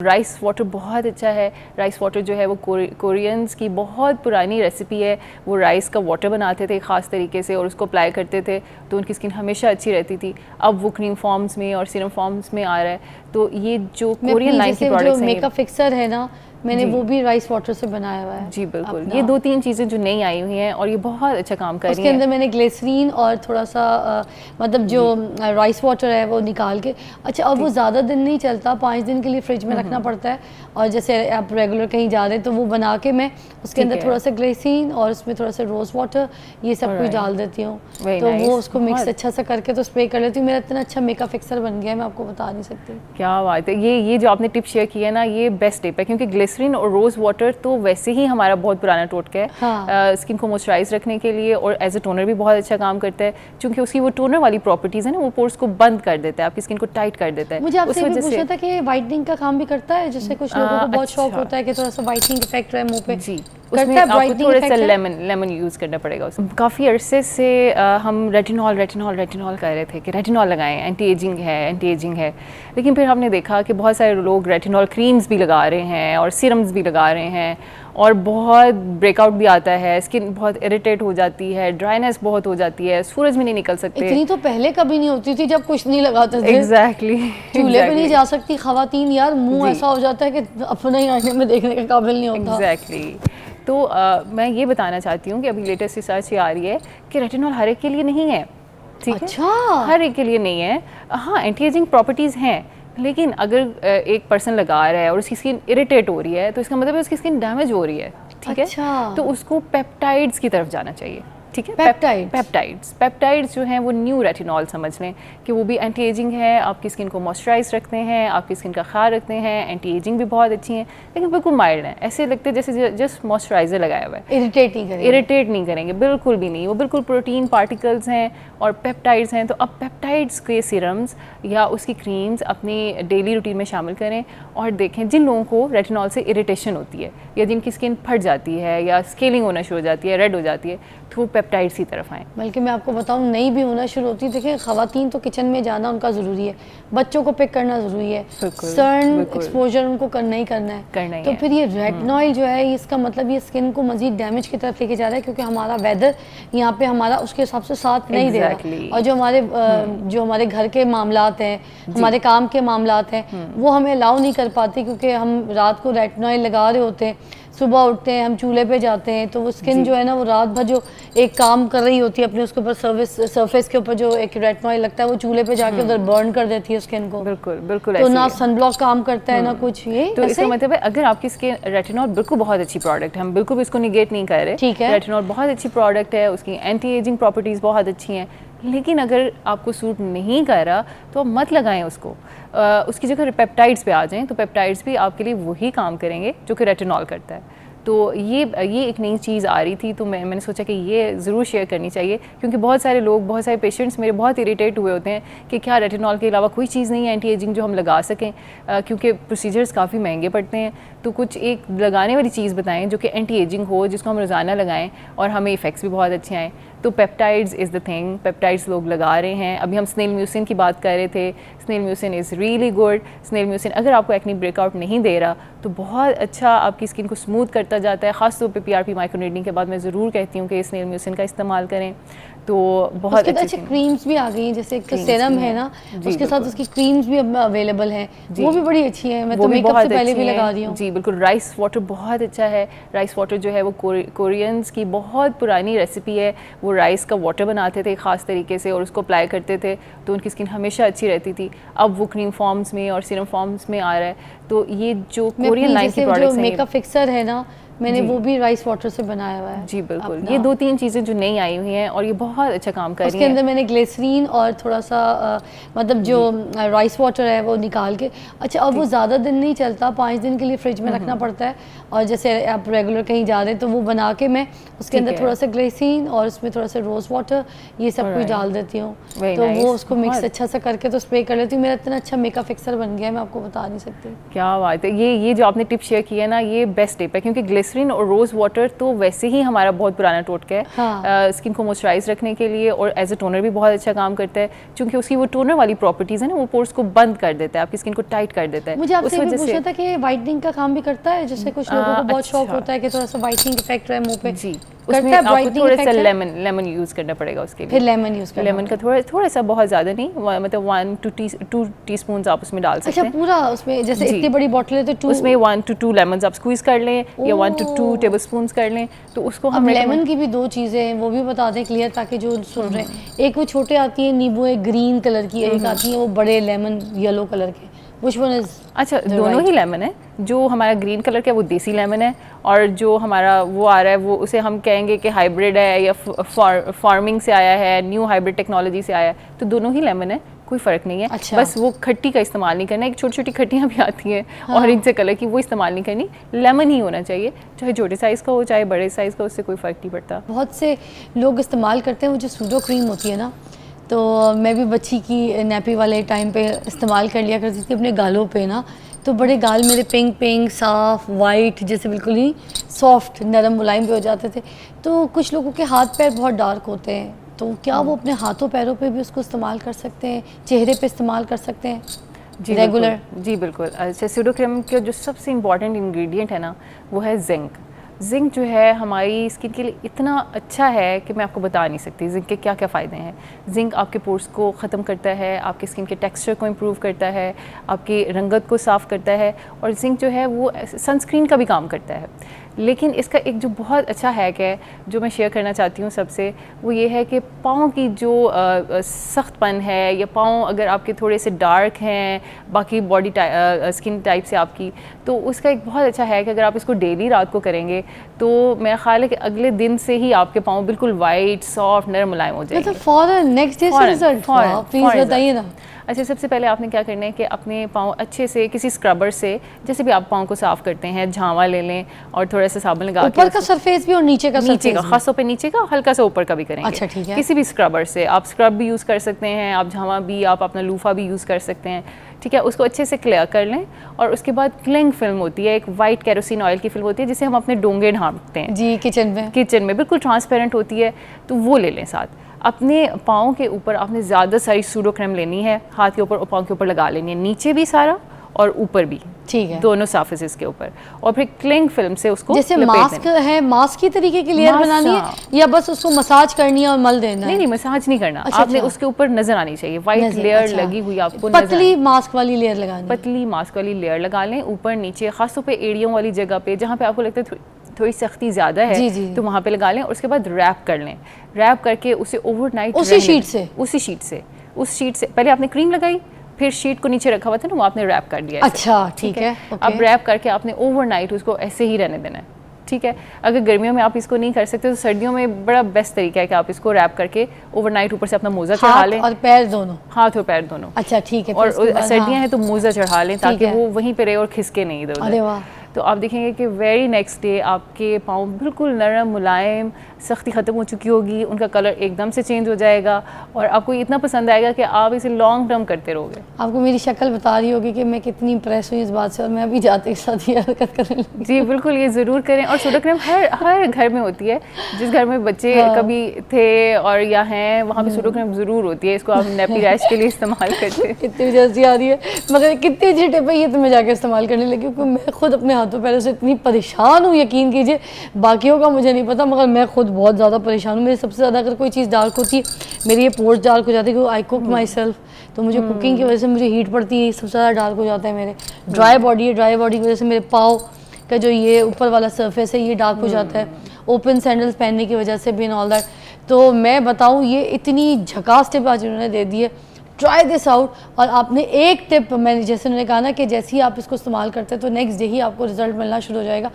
Rice water बहुत अच्छा है। राइस वाटर जो है वो कोरियंस की बहुत पुरानी रेसिपी है। वो राइस का वाटर बनाते थे ख़ास तरीके से और उसको अप्लाई करते थे तो उनकी स्किन हमेशा अच्छी रहती थी। अब वो क्रीम फॉर्म्स में और सीरम फॉर्म्स में आ रहा है। तो ये जो कोरियन लाइन की प्रोडक्ट्स हैं, मेकअप फिक्सर है ना, मैंने वो भी राइस वाटर से बनाया हुआ है। जी बिल्कुल, ये 2-3 चीज़ें जो नई आई हुई हैं और ये बहुत अच्छा काम कर रही हैं। उसके अंदर मैंने ग्लिसरीन और थोड़ा सा मतलब जो राइस वाटर है वो निकाल के, अच्छा अब वो ज़्यादा दिन नहीं चलता, 5 दिन के लिए फ्रिज में रखना पड़ता है। और जैसे आप रेगुलर कहीं जा रहे हैं तो वो बना के मैं उसके अंदर थोड़ा सा ग्लिसरीन और उसमें थोड़ा सा रोज़ वाटर ये सब कुछ डाल देती हूँ, तो वो उसको मिक्स अच्छा सा करके तो स्प्रे कर लेती हूँ। मेरा इतना अच्छा मेकअप फिक्सर बन गया है, मैं आपको बता नहीं सकती। क्या बात है, ये जो आपने टिप शेयर की है ना, ये बेस्ट टिप है क्योंकि ग्लिसरीन और रोज़ वाटर तो वैसे ही हमारा बहुत पुराना टोटका है। हाँ। स्किन को मॉइस्चराइज रखने के लिए और एज ए टोनर भी बहुत अच्छा काम करता है क्योंकि उसकी वो टोनर वाली प्रॉपर्टीज़ है ना, वो पोर्स को बंद कर देता है, आपकी स्किन को टाइट कर देता है। मुझे आपसे भी पूछना था कि वाइटनिंग का काम भी करता है, जैसे कुछ लोगों को बहुत शौक होता है कि थोड़ा सा वाइटनिंग इफेक्ट रहे मुंह पे। जी, उसमें आपको थोड़ा सा लेमन यूज़ करना पड़ेगा उसमें। काफ़ी अरसे से हम रेटिनॉल कर रहे थे कि रेटिनॉल लगाएं, एंटी एजिंग है, लेकिन फिर हमने देखा कि बहुत सारे लोग रेटिनॉल क्रीम्स भी लगा रहे हैं और सीरम्स भी लगा रहे हैं और बहुत ब्रेकआउट भी आता है, स्किन बहुत इरिटेट हो जाती है, ड्राइनेस बहुत हो जाती है, सूरज में नहीं निकल सकते। इतनी तो पहले कभी नहीं होती थी जब कुछ नहीं लगाते थे। एग्जैक्टली चूल्हे पे नहीं जा सकती खवातीन यार, मुंह ऐसा हो जाता है कि अपने ही आईने में देखने के काबिल नहीं होता। एग्जैक्टली। तो मैं ये बताना चाहती हूँ कि अभी लेटेस्ट रिसर्च ये आ रही है कि रेटिनॉल हर एक के लिए नहीं है, ठीक अच्छा। है, हर एक के लिए नहीं है। हाँ, एंटी एजिंग प्रॉपर्टीज़ हैं, लेकिन अगर एक पर्सन लगा रहा है और उसकी स्किन इरिटेट हो रही है तो इसका मतलब है उसकी स्किन डैमेज हो रही है, ठीक है, तो उसको पेप्टाइड्स की तरफ जाना चाहिए, ठीक है। पेप्टाइड्स जो हैं वो न्यू रेटिनॉल समझ लें कि वो भी एंटी एजिंग है, आपकी स्किन को मॉइस्चराइज रखते हैं, आपकी स्किन का ख्याल रखते हैं, एंटी एजिंग भी बहुत अच्छी हैं, लेकिन बिल्कुल माइल्ड हैं, ऐसे लगते हैं जैसे जस्ट मॉइस्चराइजर लगाया हुआ है। इरिटेट नहीं करेंगे, बिल्कुल भी नहीं। वो बिल्कुल प्रोटीन पार्टिकल्स हैं और पेप्टाइड्स हैं। तो अब पेप्टाइड्स के सीरम्स या उसकी क्रीम्स अपनी डेली रूटीन में शामिल करें और देखें जिन लोगों को रेटिनॉल से इरिटेशन होती है या जिनकी स्किन फट जाती है या स्केलिंग होना शुरू हो जाती है, रेड हो जाती है, तो वो पेप्टाइड्स की तरफ आएँ। बल्कि मैं आपको बताऊं, नहीं भी होना शुरू होती, देखिए ख़वातीन तो किचन में जाना उनका ज़रूरी है, बच्चों को पिक करना ज़रूरी है, सन एक्सपोजर उनको करना ही है। तो फिर ये रेटिनॉल जो है इसका मतलब ये स्किन को मज़ीद डैमेज की तरफ लेके जा रहा है क्योंकि हमारा वेदर यहाँ पे हमारा उसके हिसाब से साथ नहीं दे रहा। और जो हमारे घर के मामलात हैं, हमारे काम के मामलात हैं, वो हमें अलाउ नहीं कर पाते क्योंकि हम रात को रेटिनॉल लगा रहे होते हैं, सुबह उठते हैं, हम चूल्हे पे जाते हैं, तो वो स्किन जो है ना वो रात भर जो एक काम कर रही होती है अपने उसके ऊपर सरफेस के ऊपर जो एक रेटिनॉल लगता है वो चूल्हे पे जाके उधर बर्न कर देती है स्किन को। बिल्कुल तो ना सनब्लॉक काम करता है ना कुछ। ये तो इसका मतलब है अगर आपकी स्किन, रेटिनॉल बिल्कुल बहुत अच्छी प्रोडक्ट है, हम बिल्कुल भी इसको निगेट नहीं कर रहे, ठीक है, रेटिनॉल बहुत अच्छी प्रोडक्ट है, उसकी एंटी एजिंग प्रॉपर्टीज़ बहुत अच्छी हैं, लेकिन अगर आपको सूट नहीं कर रहा तो आप मत लगाएं उसको। उसकी जगह पेप्टाइड्स पे आ जाएं तो पेप्टाइड्स भी आपके लिए वही काम करेंगे जो कि रेटिनॉल करता है। तो ये एक नई चीज़ आ रही थी तो मैंने सोचा कि ये ज़रूर शेयर करनी चाहिए क्योंकि बहुत सारे लोग, बहुत सारे पेशेंट्स मेरे बहुत इरिटेट हुए होते हैं कि क्या रेटिनॉल के अलावा कोई चीज़ नहीं है एंटी एजिंग जो हम लगा सकें, क्योंकि प्रोसीजर्स काफ़ी महंगे पड़ते हैं। तो कुछ एक लगाने वाली चीज़ बताएं जो कि एंटी एजिंग हो, जिसको हम रोज़ाना लगाएं और हमें इफ़ेक्ट्स भी बहुत अच्छे आएँ। तो peptides is the thing, peptides लोग लगा रहे हैं। अभी हम स्नेल म्यूसिन की बात कर रहे थे, snail mucin is really good. Snail mucin अगर आपको एक्ने ब्रेकआउट नहीं दे रहा तो बहुत अच्छा आपकी स्किन को स्मूथ करता जाता है। ख़ासतौर पे PRP माइक्रोनेडलिंग के बाद मैं ज़रूर कहती हूँ कि स्नेल म्यूसिन का इस्तेमाल करें। तो बहुत अच्छी क्रीम्स भी आ गई हैं, जैसे एक तो सेरम है ना, उसके साथ उसकी क्रीम्स भी अब अवेलेबल हैं, वो भी बड़ी अच्छी है। मैं तो मेकअप से पहले भी लगा रही हूँ। जी बिल्कुल, राइस वाटर बहुत अच्छा है। राइस वाटर जो है वो कोरियंस की बहुत पुरानी रेसिपी है। वो राइस का वाटर बनाते थे ख़ास तरीके से और उसको अप्लाई करते थे तो उनकी स्किन हमेशा अच्छी रहती थी। अब वो क्रीम फॉर्म्स में और सीरम फॉर्म्स में आ रहा है। तो ये जो कोरियन लाइन की प्रोडक्ट्स हैं, मेकअप फिक्सर है ना, मैंने वो भी राइस वाटर से बनाया हुआ है। जी बिल्कुल, ये 2-3 चीज़ें जो नई आई हुई हैं और ये बहुत अच्छा काम कर रही हैं। उसके अंदर मैंने ग्लिसरीन और थोड़ा सा मतलब जो राइस वाटर है वो निकाल के, अच्छा अब वो ज़्यादा दिन नहीं चलता, 5 दिन के लिए फ्रिज में रखना पड़ता है। और जैसे आप रेगुलर कहीं जा रहे हैं तो वो बना के मैं उसके अंदर थोड़ा सा ग्लिसरीन और उसमें थोड़ा सा रोज़ वाटर ये सब कुछ डाल देती हूँ, तो वो उसको मिक्स अच्छा सा करके तो स्प्रे कर लेती हूँ। मेरा इतना अच्छा मेकअप फिक्सर बन गया है, मैं आपको बता नहीं सकती। क्या बात है, ये जो आपने टिप शेयर की है ना, ये बेस्ट टिप है क्योंकि ग्लिसरीन और रोज़ वाटर तो वैसे ही हमारा बहुत पुराना टोटका है। हाँ। स्किन को मॉइस्चराइज रखने के लिए, और एज अ टोनर भी बहुत अच्छा काम करता है, क्योंकि उसकी वो टोनर वाली प्रॉपर्टीज़ है ना, वो पोर्स को बंद कर देता है, आपकी स्किन को टाइट कर देता है। मुझे आपसे ये पूछना था कि वाइटनिंग का काम भी करता है, जैसे कुछ लोगों को बहुत शौक होता है कि थोड़ा सा वाइटनिंग इफेक्ट रहे मुंह पे। जी, उसमें आपको थोड़ा सा लेमन यूज़ करना पड़ेगा उसके लिए। फिर लेमन यूज़ करना, लेमन का थोड़ा सा, बहुत ज़्यादा नहीं, मतलब 1 to 2 टीस्पून आप उसमें डाल सकते हैं। अच्छा, पूरा उसमें, जैसे इतनी बड़ी बॉटल है तो उसमें 1 to 2 लेमन आप स्क्वीज़ कर लें, या 1 to 2 टेबलस्पून कर लें, तो उसको हम लेमन की भी 2 चीज़ें हैं, वो भी बता दें क्लियर, ताकि जो सुन रहे हैं। एक वो छोटे आती है नींबू, एक ग्रीन कलर की, एक आती है वो बड़े लेमन येलो कलर के। Which one is? अच्छा, दोनों ही लेमन है। जो हमारा ग्रीन कलर का है वो देसी लेमन है, और जो हमारा वो आ रहा है वो उसे हम कहेंगे कि हाइब्रिड है, या फार्मिंग से आया है, न्यू हाइब्रिड टेक्नोलॉजी से आया है, तो दोनों ही लेमन है, कोई फ़र्क नहीं है। अच्छा। बस वो खट्टी का इस्तेमाल नहीं करना। एक छोटी छोटी खट्टियाँ भी आती हैं ऑरेंज से कलर की, वो इस्तेमाल नहीं करनी। लेमन ही होना चाहिए, चाहे छोटे साइज़ का हो चाहे बड़े साइज़ का, उससे कोई फ़र्क नहीं पड़ता। बहुत से लोग इस्तेमाल करते हैं वो जो सूडो क्रीम होती है ना, तो मैं भी बच्ची की नैपी वाले टाइम पे इस्तेमाल कर लिया करती थी अपने गालों पे ना, तो बड़े गाल मेरे पिंक पिंक साफ वाइट जैसे बिल्कुल ही सॉफ्ट नरम मुलायम पे हो जाते थे। तो कुछ लोगों के हाथ पैर बहुत डार्क होते हैं, तो क्या वो अपने हाथों पैरों पे भी उसको इस्तेमाल कर सकते हैं, चेहरे पे इस्तेमाल कर सकते हैं? जी रेगुलर? जी बिल्कुल। अच्छा, सूडो क्रीम का जो सबसे इम्पॉर्टेंट इंग्रेडिएंट है ना, वो है जिंक। जिंक जो है हमारी स्किन के लिए इतना अच्छा है कि मैं आपको बता नहीं सकती जिंक के क्या क्या फ़ायदे हैं। जिंक आपके पोर्स को ख़त्म करता है, आपके स्किन के टेक्सचर को इम्प्रूव करता है, आपकी रंगत को साफ़ करता है, और जिंक जो है वो सनस्क्रीन का भी काम करता है। लेकिन इसका एक जो बहुत अच्छा हैक है जो मैं शेयर करना चाहती हूँ सबसे, वो ये है कि पाँव की जो सख्तपन है, या पाँव अगर आपके थोड़े से डार्क हैं बाकी बॉडी स्किन टाइप से आपकी, तो उसका एक बहुत अच्छा हैक है, अगर आप इसको डेली रात को करेंगे तो मेरा ख्याल है कि अगले दिन से ही आपके पाँव बिल्कुल वाइट सॉफ्ट नरम मुलायम हो जाएंगे। फौरन नेक्स्ट डे से रिजल्ट, प्लीज़ बताइए ना। अच्छा, सबसे पहले आपने क्या करना है कि अपने पाँव अच्छे से किसी स्क्रबर से, जैसे भी आप पाँव को साफ़ करते हैं, झावा ले लें और थोड़ा सा साबुन लगा के, ऊपर का सरफेस भी और नीचे का खासतौर पे नीचे का, हल्का सा ऊपर का भी करेंगे। अच्छा, ठीक है। किसी भी स्क्रबर से आप स्क्रब भी यूज़ कर सकते हैं, आप झावा भी, आप अपना लूफा भी यूज़ कर सकते हैं, ठीक है। उसको अच्छे से क्लियर कर लें, और उसके बाद क्लिंग फिल्म होती है, एक वाइट केरोसिन ऑयल की फिल्म होती है, जिसे हम अपने डोंगे ढांपते हैं जी किचन में बिल्कुल ट्रांसपेरेंट होती है, तो वो ले लें साथ। अपने पाँव के ऊपर आपने ज़्यादा सारी सूडो क्रीम लेनी है, हाथ के ऊपर और पाँव के ऊपर लगा लेनी है, नीचे भी सारा और ऊपर भी, ठीक है, दोनों सरफेसेस के ऊपर, और फिर क्लिंग फिल्म से उसको जैसे मास्क है, मास्क की तरीके की लेयर बनानी है, या बस उसको मसाज करनी है और मल देना है? नहीं, मसाज नहीं करना। अच्छा, आपने उसके ऊपर नजर आनी चाहिए वाइट लेयर लगी हुई, आपको पतली मास्क वाली लेयर लगानी, पतली मास्क वाली लेयर लगा लें ऊपर नीचे, खासतौर पे एड़ियों वाली जगह पे जहाँ पे आपको लगता है थोड़ी सख्ती ज़्यादा है, तो वहाँ पे लगा लें, और उसके बाद रैप कर लें। रैप करके उसे ओवरनाइट उसी शीट से उस शीट से पहले आपने क्रीम लगाई, फिर शीट को नीचे रखा हुआ था ना, वो आपने रैप कर दिया। अच्छा, ठीक है। अब रैप करके आपने ओवरनाइट उसको ऐसे ही रहने देना है, ठीक है। अगर गर्मियों में आप इसको नहीं कर सकते तो सर्दियों में बड़ा बेस्ट तरीका है कि आप इसको रैप करके ओवरनाइट ऊपर से अपना मोजा चढ़ा लें, और पैर दोनों, हाथ और पैर दोनों। अच्छा, ठीक है। और सर्दियाँ हैं तो मोजा चढ़ा लें ताकि वो वहीं पे रहे और खिसके नहीं इधर उधर। अरे वाह। तो आप देखेंगे कि वेरी नेक्स्ट डे आपके पाँव बिल्कुल नरम मुलायम, सख्ती ख़त्म हो चुकी होगी, उनका कलर एकदम से चेंज हो जाएगा, और आपको इतना पसंद आएगा कि आप इसे लॉन्ग टर्म करते रहोगे। आपको मेरी शक्ल बता रही होगी कि मैं कितनी इंप्रेस हुई इस बात से, और मैं अभी जाते के साथ ये हरकत करने लगी। जी बिल्कुल, ये ज़रूर करें। और सूडो क्रीम हर घर में होती है, जिस घर में बच्चे कभी थे और या हैं वहाँ पे सूडो क्रीम ज़रूर होती है। इसको आप नेपी रैश के लिए इस्तेमाल करते हैं। कितनी जल्दी आ रही है, मगर कितनी अच्छी टिप है ये, तो मैं जाके इस्तेमाल करने लगी, क्योंकि मैं खुद अपने हाथों पैरों से इतनी परेशान हूँ, यकीन कीजिए। बाकियों का मुझे नहीं पता, मगर मैं खुद बहुत ज़्यादा परेशान हूँ। मेरी सबसे ज़्यादा अगर कोई चीज़ डार्क होती है, मेरी ये पोर्स डार्क हो जाती है, क्योंकि आई कुक माई सेल्फ, तो मुझे कुकिंग की वजह से मुझे हीट पड़ती है, सबसे ज़्यादा डार्क हो जाता है मेरे। ड्राई बॉडी है, ड्राई बॉडी की वजह से मेरे पाँव का जो ये ऊपर वाला सरफेस है ये डार्क हो जाता है, ओपन सैंडल्स पहनने की वजह से भी एंड ऑल दैट। तो मैं बताऊँ, ये इतनी झकास टिप आज उन्होंने दे दी है, ट्राई दिस आउट। और आपने एक टिप, मैंने जैसे उन्होंने कहा ना कि जैसे ही आप इसको इस्तेमाल करते हैं तो नेक्स्ट डे ही आपको रिजल्ट मिलना शुरू हो जाएगा।